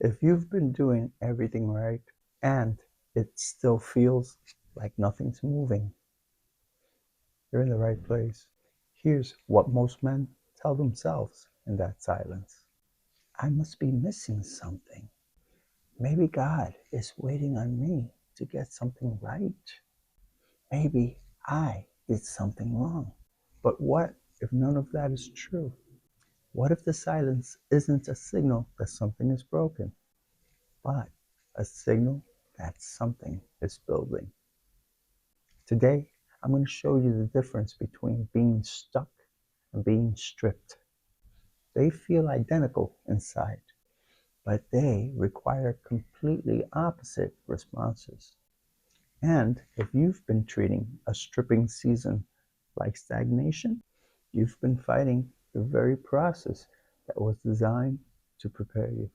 If you've been doing everything right and it still feels like nothing's moving, you're in the right place. Here's what most men tell themselves in that silence: I must be missing something. Maybe God is waiting on me to get something right. Maybe I did something wrong. But what if none of that is true? What if the silence isn't a signal that something is broken, but a signal that something is building? Today, I'm going to show you the difference between being stuck and being stripped. They feel identical inside, but they require completely opposite responses. And if you've been treating a stripping season like stagnation, you've been fighting the very process that was designed to prepare you.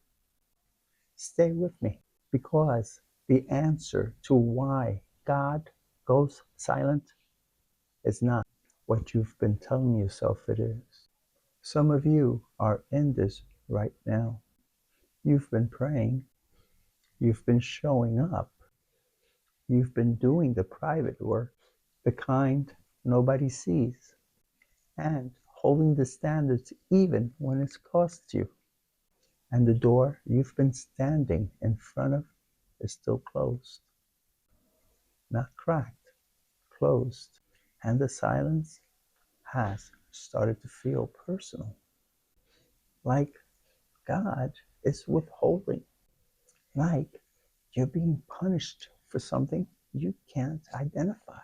Stay with me, because the answer to why God goes silent is not what you've been telling yourself it is. Some of you are in this right now. You've been praying, you've been showing up, you've been doing the private work, the kind nobody sees, and holding the standards even when it's cost you. And the door you've been standing in front of is still closed. Not cracked, closed. And the silence has started to feel personal. Like God is withholding. Like you're being punished for something you can't identify.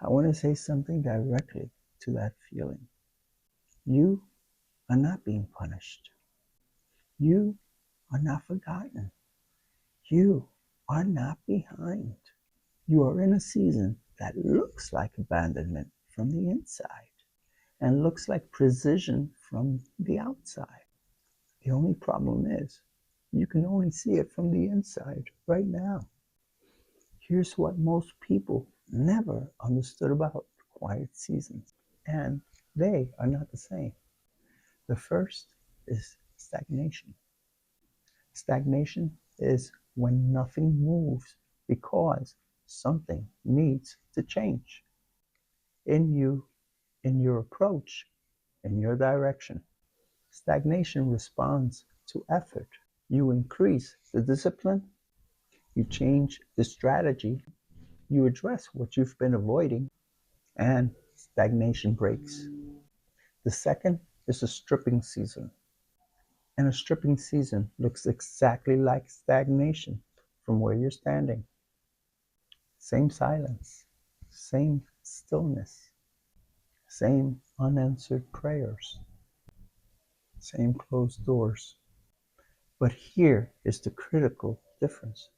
I want to say something directly to that feeling. You are not being punished. You are not forgotten. You are not behind. You are in a season that looks like abandonment from the inside and looks like precision from the outside. The only problem is you can only see it from the inside right now. Here's what most people never understood about quiet seasons, and they are not the same. The first is stagnation. Stagnation is when nothing moves because something needs to change in you, in your approach, in your direction. Stagnation responds to effort. You increase the discipline, you change the strategy, you address what you've been avoiding, and stagnation breaks. The second is a stripping season. And a stripping season looks exactly like stagnation from where you're standing. Same silence, same stillness, same unanswered prayers, same closed doors. But here is the critical difference.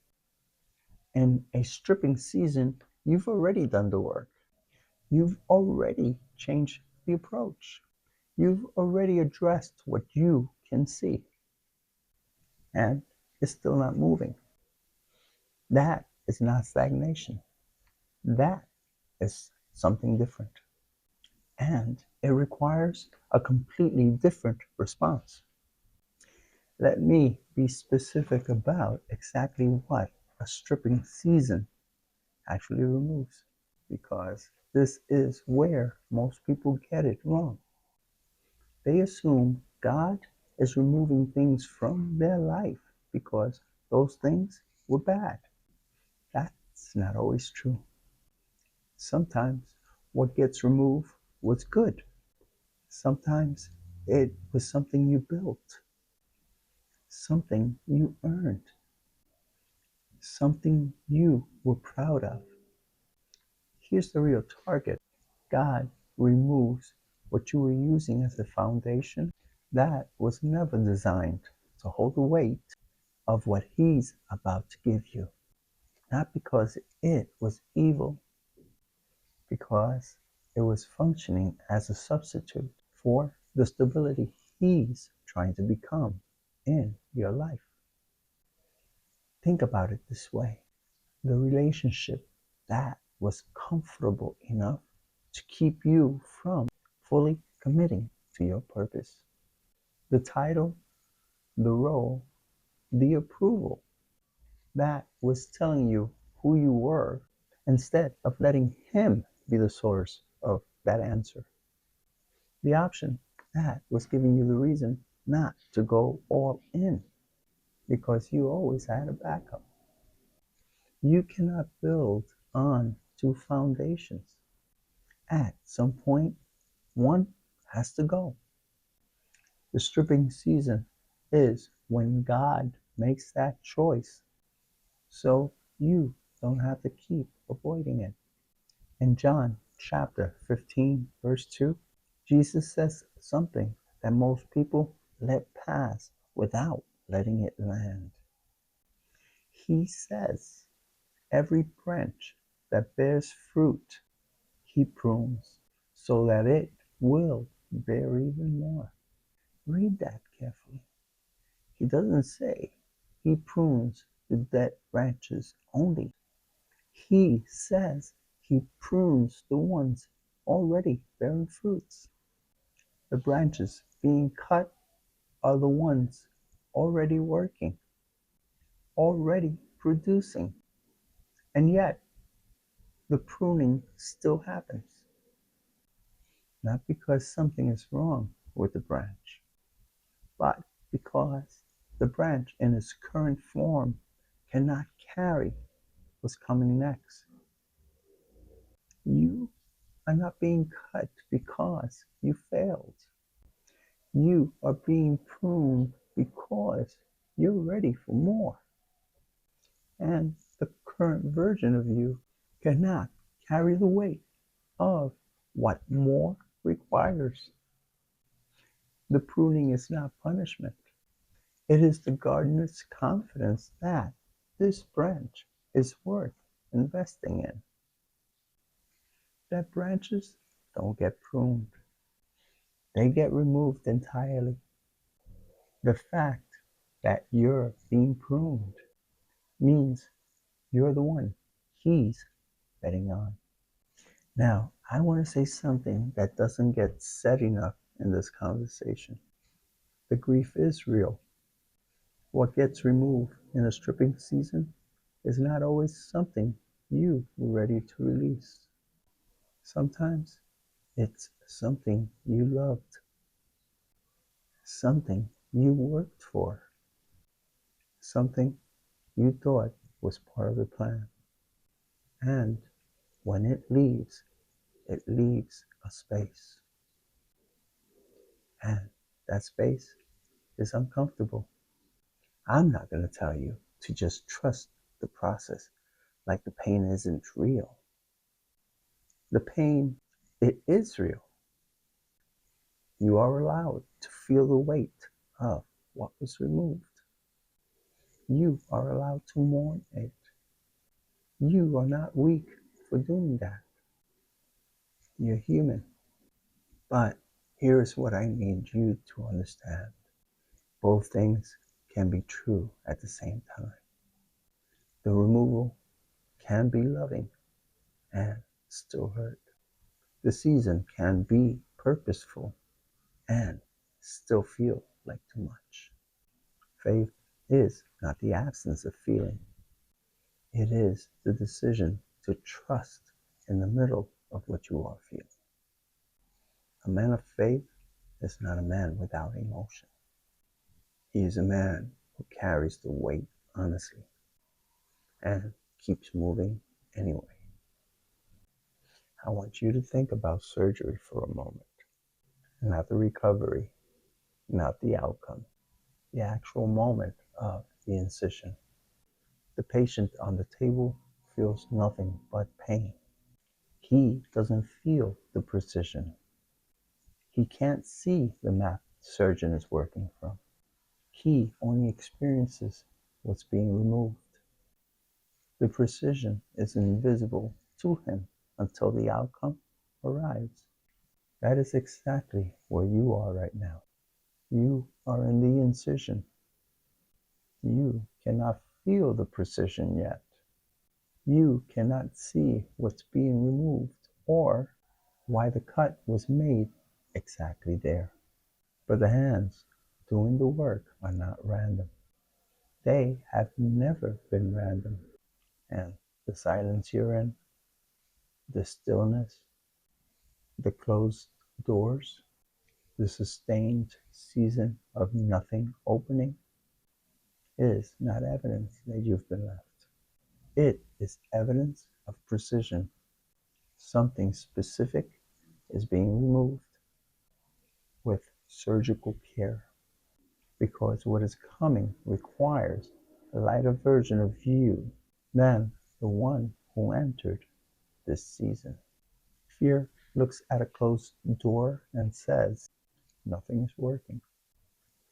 In a stripping season, you've already done the work. You've already changed the approach. You've already addressed what you can see, and it's still not moving. That is not stagnation. That is something different. And it requires a completely different response. Let me be specific about exactly what a stripping season actually removes, because this is where most people get it wrong. They assume God is removing things from their life because those things were bad. That's not always true. Sometimes what gets removed was good. Sometimes it was something you built, something you earned, something you were proud of. Here's the real target: God removes what you were using as a foundation that was never designed to hold the weight of what He's about to give you. Not because it was evil, because it was functioning as a substitute for the stability He's trying to become in your life. Think about it this way: the relationship that was comfortable enough to keep you from fully committing to your purpose. The title, the role, the approval that was telling you who you were instead of letting Him be the source of that answer. The option that was giving you the reason not to go all in because you always had a backup. You cannot build on two foundations. At some point, one has to go. The stripping season is when God makes that choice, so you don't have to keep avoiding it. In John chapter 15, verse 2, Jesus says something that most people let pass without letting it land. He says, every branch that bears fruit, He prunes so that it will bear even more. Read that carefully. He doesn't say He prunes the dead branches only. He says He prunes the ones already bearing fruits. The branches being cut are the ones already working, already producing, and yet the pruning still happens. Not because something is wrong with the branch, but because the branch in its current form cannot carry what's coming next. You are not being cut because you failed. You are being pruned because you're ready for more. And the current version of you cannot carry the weight of what more requires. The pruning is not punishment. It is the gardener's confidence that this branch is worth investing in. That branches don't get pruned. They get removed entirely. The fact that you're being pruned means you're the one He's betting on. Now, I want to say something that doesn't get said enough in this conversation. The grief is real. What gets removed in a stripping season is not always something you were ready to release. Sometimes it's something you loved, something you worked for, something you thought was part of the plan. And when it leaves a space. And that space is uncomfortable. I'm not going to tell you to just trust the process like the pain isn't real. The pain, it is real. You are allowed to feel the weight of what was removed. You are allowed to mourn it. You are not weak for doing that. You're human. But here's what I need you to understand. Both things can be true at the same time. The removal can be loving and still hurt. The season can be purposeful and still feel like too much. Faith is not the absence of feeling. It is the decision to trust in the middle of what you are feeling. A man of faith is not a man without emotion. He is a man who carries the weight honestly and keeps moving anyway. I want you to think about surgery for a moment. Not the recovery, not the outcome, the actual moment of the incision. The patient on the table feels nothing but pain. He doesn't feel the precision. He can't see the map the surgeon is working from. He only experiences what's being removed. The precision is invisible to him until the outcome arrives. That is exactly where you are right now. You are in the incision. You cannot feel the precision yet. You cannot see what's being removed or why the cut was made exactly there. But the hands doing the work are not random. They have never been random. And the silence you're in, the stillness, the closed doors, the sustained season of nothing opening is not evidence that you've been left. It is evidence of precision. Something specific is being removed with surgical care because what is coming requires a lighter version of you than the one who entered this season. Fear looks at a closed door and says, nothing is working.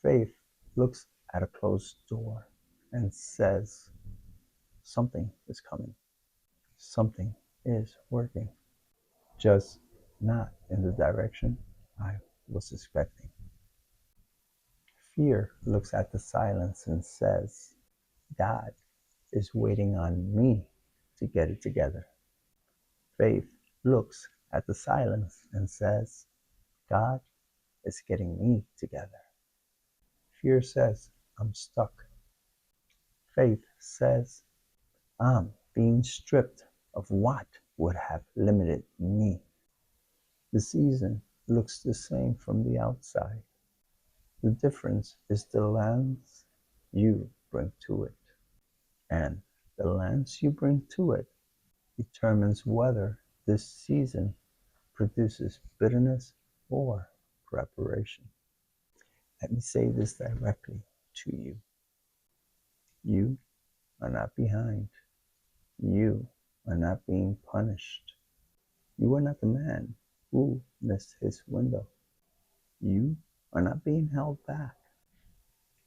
Faith looks at a closed door and says, something is coming. Something is working. Just not in the direction I was expecting. Fear looks at the silence and says, God is waiting on me to get it together. Faith looks at the silence and says, God is getting me together. Fear says, I'm stuck. Faith says, I'm being stripped of what would have limited me. The season looks the same from the outside. The difference is the lens you bring to it. And the lens you bring to it determines whether this season produces bitterness or preparation. Let me say this directly to you. You are not behind. You are not being punished. You are not the man who missed his window. You are not being held back.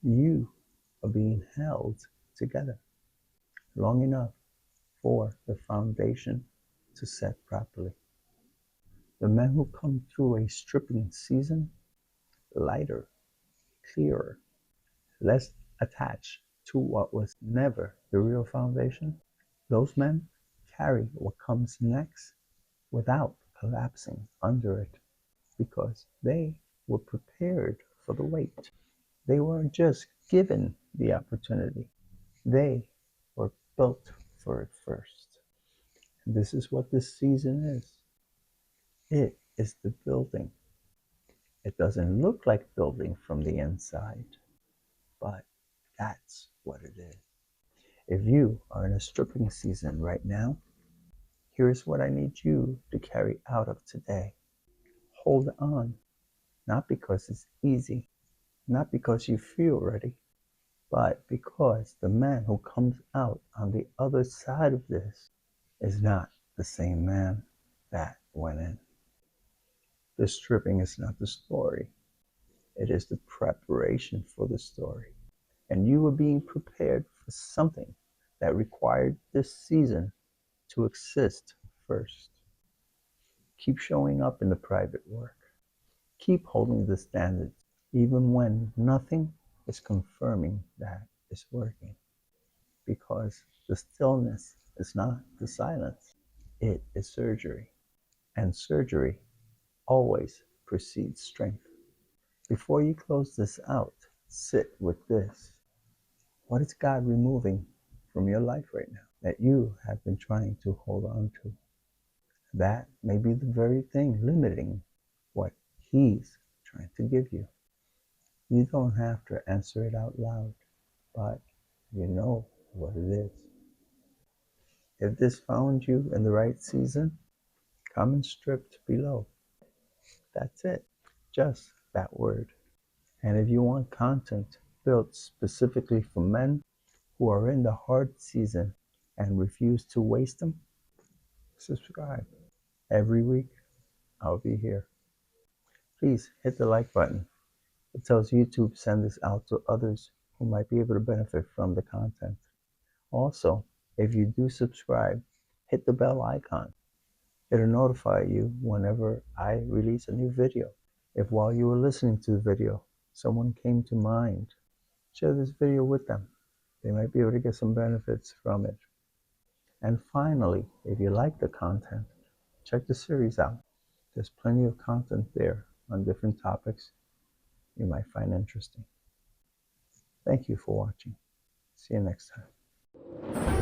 You are being held together long enough for the foundation to set properly. The men who come through a stripping season, lighter, clearer, less attached to what was never the real foundation, those men carry what comes next without collapsing under it because they were prepared for the wait. They weren't just given the opportunity, they were built for it first. And this is what this season is. It is the building. It doesn't look like building from the inside, but that's what it is. If you are in a stripping season right now, here's what I need you to carry out of today. Hold on, not because it's easy, not because you feel ready, but because the man who comes out on the other side of this is not the same man that went in. The stripping is not the story, it is the preparation for the story. And you were being prepared for something that required this season to exist first. Keep showing up in the private work. Keep holding the standards, even when nothing is confirming that it's working. Because the stillness is not the silence, it is surgery. And surgery always precedes strength. Before you close this out, sit with this. What is God removing from your life right now that you have been trying to hold on to? That may be the very thing limiting what He's trying to give you. You don't have to answer it out loud, but you know what it is. If this found you in the right season, comment stripped below. That's it. Just that word. And if you want content built specifically for men who are in the hard season and refuse to waste them, subscribe. Every week, I'll be here. Please hit the like button. It tells YouTube send this out to others who might be able to benefit from the content. Also, if you do subscribe, hit the bell icon. It'll notify you whenever I release a new video. If while you were listening to the video, someone came to mind, share this video with them. They might be able to get some benefits from it. And finally, if you like the content, check the series out. There's plenty of content there on different topics you might find interesting. Thank you for watching. See you next time.